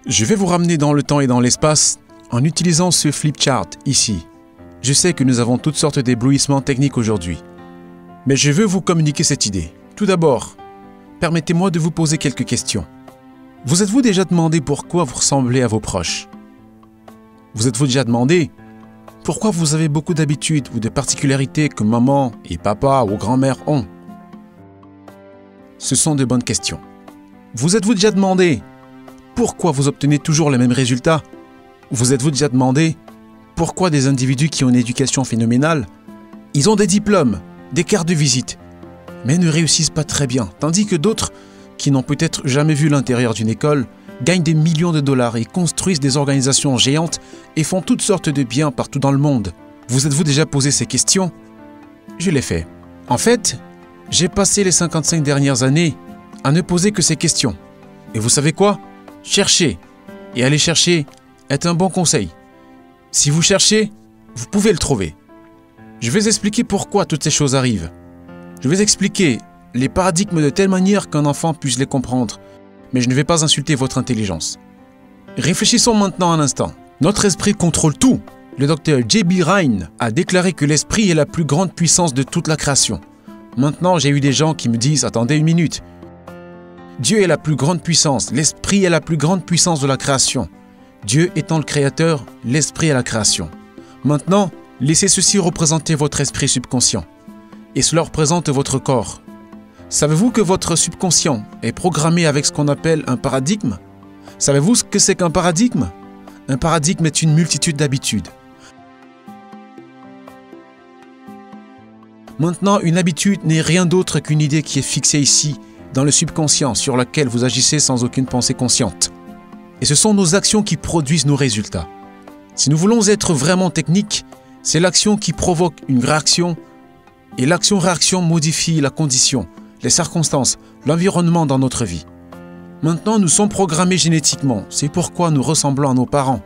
Je vais vous ramener dans le temps et dans l'espace en utilisant ce flip chart ici. Je sais que nous avons toutes sortes d'éblouissements techniques aujourd'hui, mais je veux vous communiquer cette idée. Tout d'abord, permettez-moi de vous poser quelques questions. Vous êtes-vous déjà demandé pourquoi vous ressemblez à vos proches? Vous êtes-vous déjà demandé pourquoi vous avez beaucoup d'habitudes ou de particularités que maman et papa ou grand-mère ont? Ce sont de bonnes questions. Vous êtes-vous déjà demandé pourquoi vous obtenez toujours les mêmes résultats? Vous êtes-vous déjà demandé pourquoi des individus qui ont une éducation phénoménale, ils ont des diplômes, des cartes de visite, mais ne réussissent pas très bien, tandis que d'autres, qui n'ont peut-être jamais vu l'intérieur d'une école, gagnent des millions de dollars et construisent des organisations géantes et font toutes sortes de biens partout dans le monde? Vous êtes-vous déjà posé ces questions? Je l'ai fait. En fait, j'ai passé les 55 dernières années à ne poser que ces questions. Et vous savez quoi? Chercher. Et aller chercher est un bon conseil. Si vous cherchez, vous pouvez le trouver. Je vais expliquer pourquoi toutes ces choses arrivent. Je vais expliquer les paradigmes de telle manière qu'un enfant puisse les comprendre. Mais je ne vais pas insulter votre intelligence. Réfléchissons maintenant un instant. Notre esprit contrôle tout. Le docteur J.B. Rhine a déclaré que l'esprit est la plus grande puissance de toute la création. Maintenant, j'ai eu des gens qui me disent « Attendez une minute. Dieu est la plus grande puissance. L'esprit est la plus grande puissance de la création. Dieu étant le créateur, l'esprit est la création. Maintenant, laissez ceci représenter votre esprit subconscient. Et cela représente votre corps. Savez-vous que votre subconscient est programmé avec ce qu'on appelle un paradigme? Savez-vous ce que c'est qu'un paradigme? Un paradigme est une multitude d'habitudes. Maintenant, une habitude n'est rien d'autre qu'une idée qui est fixée ici, dans le subconscient, sur laquelle vous agissez sans aucune pensée consciente. Et ce sont nos actions qui produisent nos résultats. Si nous voulons être vraiment techniques, c'est l'action qui provoque une réaction, et l'action-réaction modifie la condition, les circonstances, l'environnement dans notre vie. Maintenant, nous sommes programmés génétiquement, c'est pourquoi nous ressemblons à nos parents.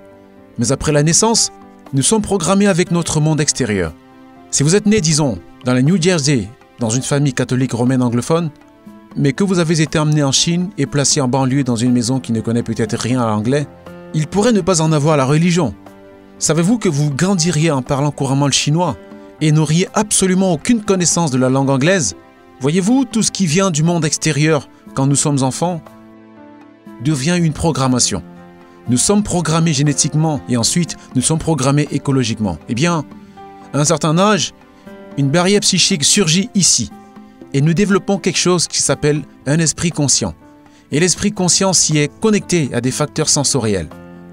Mais après la naissance, nous sommes programmés avec notre monde extérieur. Si vous êtes né, disons, dans la New Jersey, dans une famille catholique romaine anglophone, mais que vous avez été emmené en Chine et placé en banlieue dans une maison qui ne connaît peut-être rien à l'anglais, il pourrait ne pas en avoir la religion. Savez-vous que vous grandiriez en parlant couramment le chinois et n'auriez absolument aucune connaissance de la langue anglaise? Voyez-vous, tout ce qui vient du monde extérieur quand nous sommes enfants devient une programmation. Nous sommes programmés génétiquement et ensuite nous sommes programmés écologiquement. Eh bien, à un certain âge, une barrière psychique surgit ici et nous développons quelque chose qui s'appelle un esprit conscient. Et l'esprit conscient s'y est connecté à des facteurs sensoriels.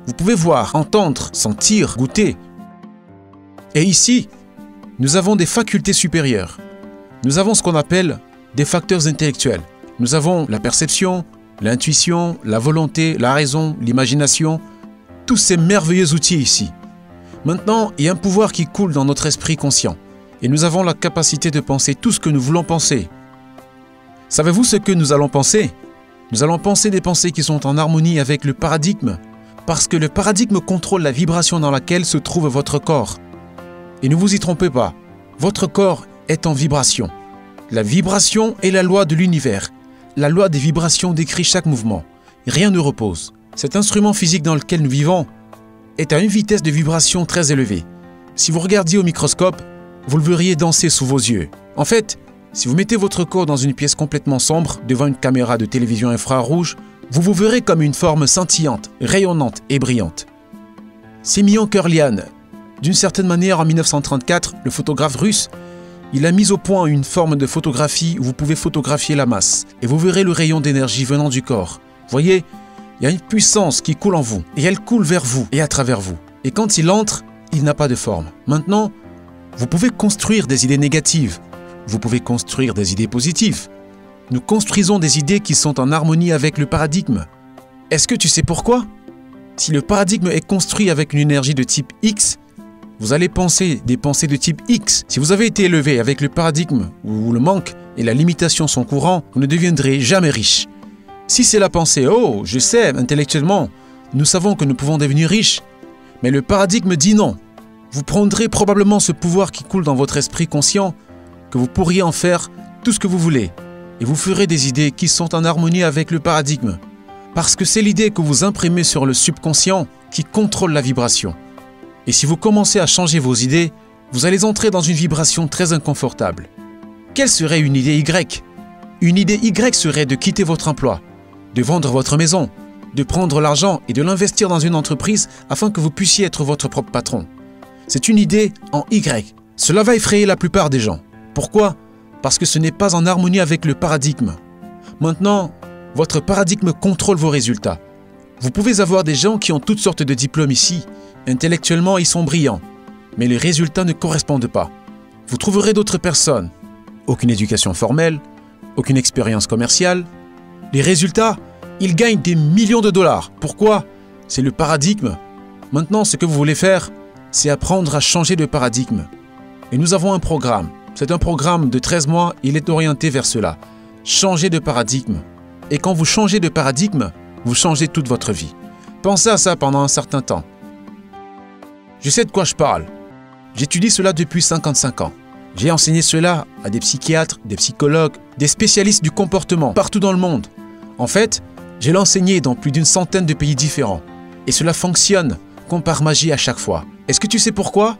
Vous pouvez voir, entendre, sentir, goûter. Et ici, nous avons des facultés supérieures. Nous avons ce qu'on appelle des facteurs intellectuels. Nous avons la perception, l'intuition, la volonté, la raison, l'imagination, tous ces merveilleux outils ici. Maintenant, il y a un pouvoir qui coule dans notre esprit conscient et nous avons la capacité de penser tout ce que nous voulons penser. Savez-vous ce que nous allons penser? Nous allons penser des pensées qui sont en harmonie avec le paradigme, parce que le paradigme contrôle la vibration dans laquelle se trouve votre corps. Et ne vous y trompez pas, votre corps est en vibration. La vibration est la loi de l'univers. La loi des vibrations décrit chaque mouvement. Rien ne repose. Cet instrument physique dans lequel nous vivons est à une vitesse de vibration très élevée. Si vous regardiez au microscope, vous le verriez danser sous vos yeux. En fait, si vous mettez votre corps dans une pièce complètement sombre, devant une caméra de télévision infrarouge, vous vous verrez comme une forme scintillante, rayonnante et brillante. Semyon Kurlian, d'une certaine manière en 1934, le photographe russe, il a mis au point une forme de photographie où vous pouvez photographier la masse et vous verrez le rayon d'énergie venant du corps. Voyez, il y a une puissance qui coule en vous et elle coule vers vous et à travers vous. Et quand il entre, il n'a pas de forme. Maintenant, vous pouvez construire des idées négatives. Vous pouvez construire des idées positives. Nous construisons des idées qui sont en harmonie avec le paradigme. Est-ce que tu sais pourquoi? Si le paradigme est construit avec une énergie de type X, vous allez penser des pensées de type X. Si vous avez été élevé avec le paradigme où le manque et la limitation sont courants, vous ne deviendrez jamais riche. Si c'est la pensée « Oh, je sais, intellectuellement, nous savons que nous pouvons devenir riches », mais le paradigme dit non. Vous prendrez probablement ce pouvoir qui coule dans votre esprit conscient, que vous pourriez en faire tout ce que vous voulez, et vous ferez des idées qui sont en harmonie avec le paradigme. Parce que c'est l'idée que vous imprimez sur le subconscient qui contrôle la vibration. Et si vous commencez à changer vos idées, vous allez entrer dans une vibration très inconfortable. Quelle serait une idée Y? Une idée Y serait de quitter votre emploi, de vendre votre maison, de prendre l'argent et de l'investir dans une entreprise afin que vous puissiez être votre propre patron. C'est une idée en Y. Cela va effrayer la plupart des gens. Pourquoi? Parce que ce n'est pas en harmonie avec le paradigme. Maintenant, votre paradigme contrôle vos résultats. Vous pouvez avoir des gens qui ont toutes sortes de diplômes ici. Intellectuellement, ils sont brillants. Mais les résultats ne correspondent pas. Vous trouverez d'autres personnes. Aucune éducation formelle, aucune expérience commerciale. Les résultats, ils gagnent des millions de dollars. Pourquoi? C'est le paradigme. Maintenant, ce que vous voulez faire, c'est apprendre à changer de paradigme. Et nous avons un programme. C'est un programme de 13 mois, il est orienté vers cela. Changer de paradigme. Et quand vous changez de paradigme, vous changez toute votre vie. Pensez à ça pendant un certain temps. Je sais de quoi je parle. J'étudie cela depuis 55 ans. J'ai enseigné cela à des psychiatres, des psychologues, des spécialistes du comportement partout dans le monde. En fait, j'ai l'enseigné dans plus d'une centaine de pays différents. Et cela fonctionne comme par magie à chaque fois. Est-ce que tu sais pourquoi?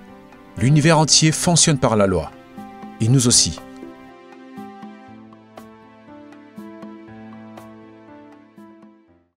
L'univers entier fonctionne par la loi. Et nous aussi.